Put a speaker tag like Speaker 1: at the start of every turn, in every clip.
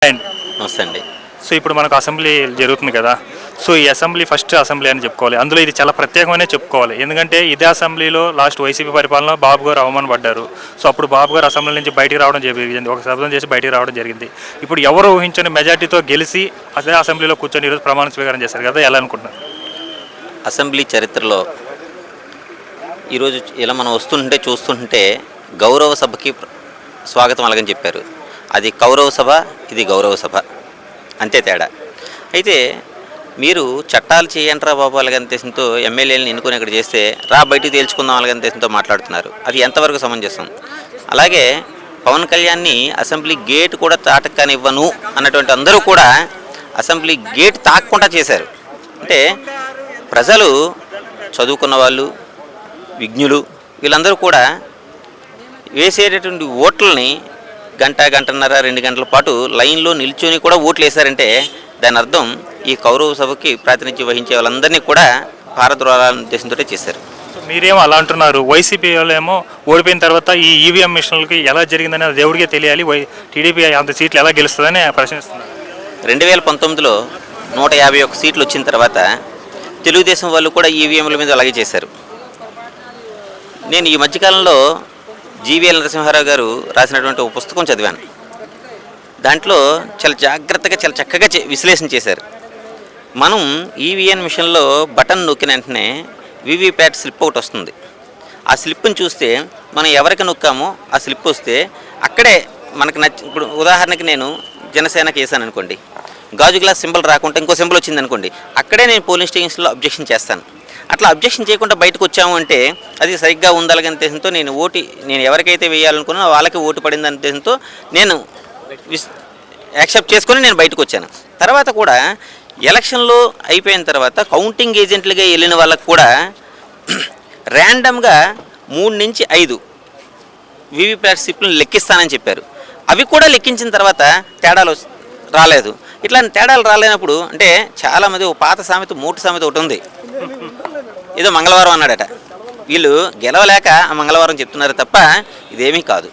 Speaker 1: Hi అండి.
Speaker 2: నమస్తే అండి.
Speaker 1: సో ఇప్పుడు మనకు అసెంబ్లీ జరుగుతుంది కదా. సో ఈ అసెంబ్లీ ఫస్ట్ అసెంబ్లీ అని చెప్పుకోవాలి. అందులో ఇది చాలా ప్రత్యేకమనే చెప్పుకోవాలి. ఎందుకంటే ఇదే అసెంబ్లీలో లాస్ట్ వైసీపీ పరిపాలన బాబు గారు అవమానపడ్డారు. సో అప్పుడు బాబు గారు అసెంబ్లీ నుంచి బయటికి రావడం జరిగింది, ఒక శబ్దం చేసి బయటికి రావడం జరిగింది. ఇప్పుడు ఎవరు ఊహించని మెజార్టీతో గెలిచి అదే అసెంబ్లీలో కూర్చొని ఈరోజు ప్రమాణ స్వీకారం చేశారు కదా, ఎలా అనుకుంటున్నారు?
Speaker 2: అసెంబ్లీ చరిత్రలో ఈరోజు ఇలా మనం వస్తుంటే చూస్తుంటే గౌరవ సభకి స్వాగతం అలాగని చెప్పారు. అది కౌరవ సభ, ఇది గౌరవ సభ, అంతే తేడా. అయితే మీరు చట్టాలు చేయంట్రా బాబు అలాగని ఉద్దేశంతో ఎమ్మెల్యేలను ఎన్నుకొని ఇక్కడ చేస్తే రా బయటికి తేల్చుకుందాం అలాగని ఉద్దేశంతో మాట్లాడుతున్నారు. అది ఎంతవరకు సమంజసం? అలాగే పవన్ కళ్యాణ్ని అసెంబ్లీ గేట్ కూడా తాటక్కనివ్వను అన్నటువంటి అందరూ కూడా అసెంబ్లీ గేట్ తాకకుండా చేశారు. అంటే ప్రజలు చదువుకున్న వాళ్ళు, విజ్ఞులు, వీళ్ళందరూ కూడా వేసేటటువంటి ఓట్లని గంటన్నర 2 గంటల పాటు లైన్లో నిల్చొని కూడా ఓట్లు వేశారంటే దాని అర్థం ఈ కౌరవ సభకి ప్రాతినిధ్యం వహించే వాళ్ళందరినీ కూడా పారద్రోలాలనే ఉద్దేశంతో చేశారు.
Speaker 1: మీరేమో అలా అంటున్నారు, వైసీపీ వాళ్ళేమో ఓడిపోయిన తర్వాత ఈ ఈవీఎం మిషన్లకి ఎలా జరిగిందని దేవుడికే తెలియాలి, టీడీపీ అంత సీట్లు ఎలా గెలుస్తుందని ప్రశ్నిస్తున్నారు.
Speaker 2: 2019లో 151 సీట్లు వచ్చిన తర్వాత తెలుగుదేశం వాళ్ళు కూడా ఈవీఎంల మీద అలాగే చేశారు. నేను ఈ మధ్యకాలంలో జీవీఎల్ నరసింహారావు గారు రాసినటువంటి ఒక పుస్తకం చదివాను. దాంట్లో చాలా జాగ్రత్తగా చాలా చక్కగా విశ్లేషణ చేశారు. మనం ఈవీఎం మిషన్లో బటన్ నొక్కిన వెంటనే వీవీప్యాట్ స్లిప్ ఒకటి వస్తుంది. ఆ స్లిప్ని చూస్తే మనం ఎవరికి నొక్కామో ఆ స్లిప్ వస్తే అక్కడే మనకు ఇప్పుడు ఉదాహరణకి నేను జనసేనకి వేసాను అనుకోండి, గాజు గ్లాస్ సింబల్ రాకుండా ఇంకో సింబల్ వచ్చింది అనుకోండి, అక్కడే నేను పోలింగ్ స్టేషన్లో అబ్జెక్షన్ చేస్తాను. అట్లా అబ్జెక్షన్ చేయకుండా బయటకు వచ్చాము అంటే అది సరిగ్గా ఉండాలనే ఉద్దేశంతో నేను ఎవరికైతే వేయాలనుకున్నా వాళ్ళకి ఓటు పడిందనే ఉద్దేశంతో నేను యాక్సెప్ట్ చేసుకొని నేను బయటకు వచ్చాను. తర్వాత కూడా ఎలక్షన్లో అయిపోయిన తర్వాత కౌంటింగ్ ఏజెంట్లుగా వెళ్ళిన వాళ్ళకు కూడా ర్యాండమ్గా 3 నుంచి 5 వీవీప్యాట్ స్లిప్లను లెక్కిస్తానని చెప్పారు. అవి కూడా లెక్కించిన తర్వాత తేడాలు రాలేదు. ఇట్లా తేడాలు రాలేనప్పుడు అంటే చాలామంది ఒక పాత సామెత, మూటి సామెత ఒకటి ఉంది, ఏదో మంగళవారం అన్నాడట. వీళ్ళు గెలవలేక ఆ మంగళవారం చెప్తున్నారు తప్ప ఇదేమీ కాదు.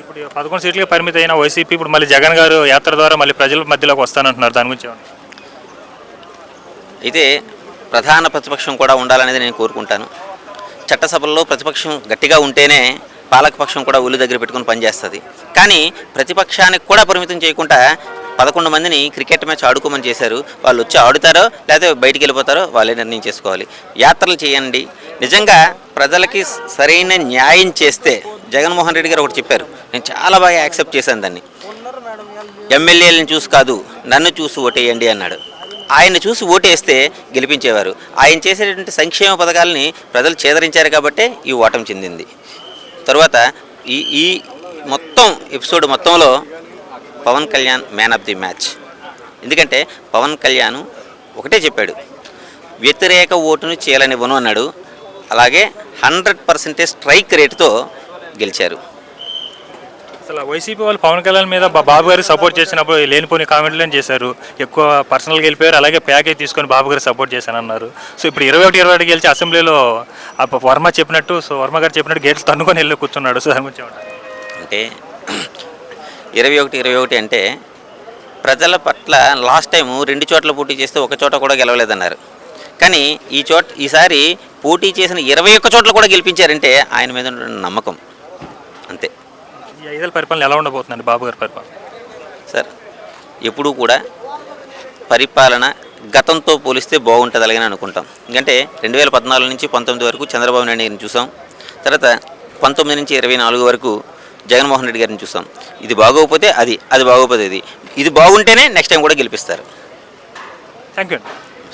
Speaker 1: ఇప్పుడు 11 సీట్లకి పరిమితి అయిన వైసీపీ ఇప్పుడు మళ్ళీ జగన్ గారు యాత్ర ద్వారా మళ్ళీ ప్రజల మధ్యలోకి వస్తానంటున్నారు. దాని గురించి
Speaker 2: అయితే ప్రధాన ప్రతిపక్షం కూడా ఉండాలనేది నేను కోరుకుంటాను. చట్టసభల్లో ప్రతిపక్షం గట్టిగా ఉంటేనే పాలకపక్షం కూడా ఒళ్ళు దగ్గర పెట్టుకుని పనిచేస్తుంది. కానీ ప్రతిపక్షానికి కూడా పరిమితం చేయకుండా 11 మందిని క్రికెట్ మ్యాచ్ ఆడుకోమని చేశారు. వాళ్ళు వచ్చి ఆడుతారో లేకపోతే బయటికి వెళ్ళిపోతారో వాళ్ళే నిర్ణయం చేసుకోవాలి. యాత్రలు చేయండి. నిజంగా ప్రజలకి సరైన న్యాయం చేస్తే జగన్మోహన్ రెడ్డి గారు ఒకటి చెప్పారు, నేను చాలా బాగా యాక్సెప్ట్ చేశాను దాన్ని. ఎమ్మెల్యేలను చూసి కాదు నన్ను చూసి ఓటేయండి అన్నాడు. ఆయన చూసి ఓటేస్తే గెలిపించేవారు. ఆయన చేసేటువంటి సంక్షేమ పథకాలని ప్రజలు చేదరించారు కాబట్టే ఈ ఓటమి చెందింది. తరువాత ఈ మొత్తం ఎపిసోడ్ మొత్తంలో Pawan Kalyan man of the match. ఎందుకంటే పవన్ కళ్యాణ్ ఒకటే చెప్పాడు, వ్యతిరేక ఓటును చేయలనివ్వను అన్నాడు. అలాగే 100% స్ట్రైక్ రేటుతో గెలిచారు.
Speaker 1: అసలు వైసీపీ వాళ్ళు పవన్ కళ్యాణ్ మీద బాబు గారు సపోర్ట్ చేసినప్పుడు లేనిపోని కామెంట్లను చేశారు, ఎక్కువ పర్సనల్గా వెళ్ళిపోయారు. అలాగే ప్యాకేజ్ తీసుకొని బాబు గారు సపోర్ట్ చేశానన్నారు. సో ఇప్పుడు 21 గెలిచి అసెంబ్లీలో వర్మ చెప్పినట్టు, సో వర్మ గారు చెప్పినట్టు గేట్లు తన్నుకొని వెళ్ళి కూర్చున్నాడు. సో దాని గురించి
Speaker 2: అంటే 21 అంటే ప్రజల పట్ల లాస్ట్ టైం 2 చోట్ల పోటీ చేస్తే ఒక చోట కూడా గెలవలేదన్నారు. కానీ ఈసారి పోటీ చేసిన 21 చోట్ల కూడా గెలిపించారంటే ఆయన మీద ఉన్న నమ్మకం అంతే.
Speaker 1: ఈ 5 ఏళ్ల పరిపాలన ఎలా ఉండబోతుందండి బాబు గారి పరిపాలన?
Speaker 2: సార్ ఎప్పుడూ కూడా పరిపాలన గతంతో పోలిస్తే బాగుంటుంది అలాగని అనుకుంటాం. ఎందుకంటే 2014 నుంచి 19 వరకు చంద్రబాబు నాయుడు గారిని చూసాం. తర్వాత 19 నుంచి 24 వరకు జగన్మోహన్ రెడ్డి గారిని చూసాం. ఇది బాగోకపోతే అది బాగోకపోతే ఇది బాగుంటేనే నెక్స్ట్ టైం కూడా గెలిపిస్తారు.
Speaker 1: Thank you.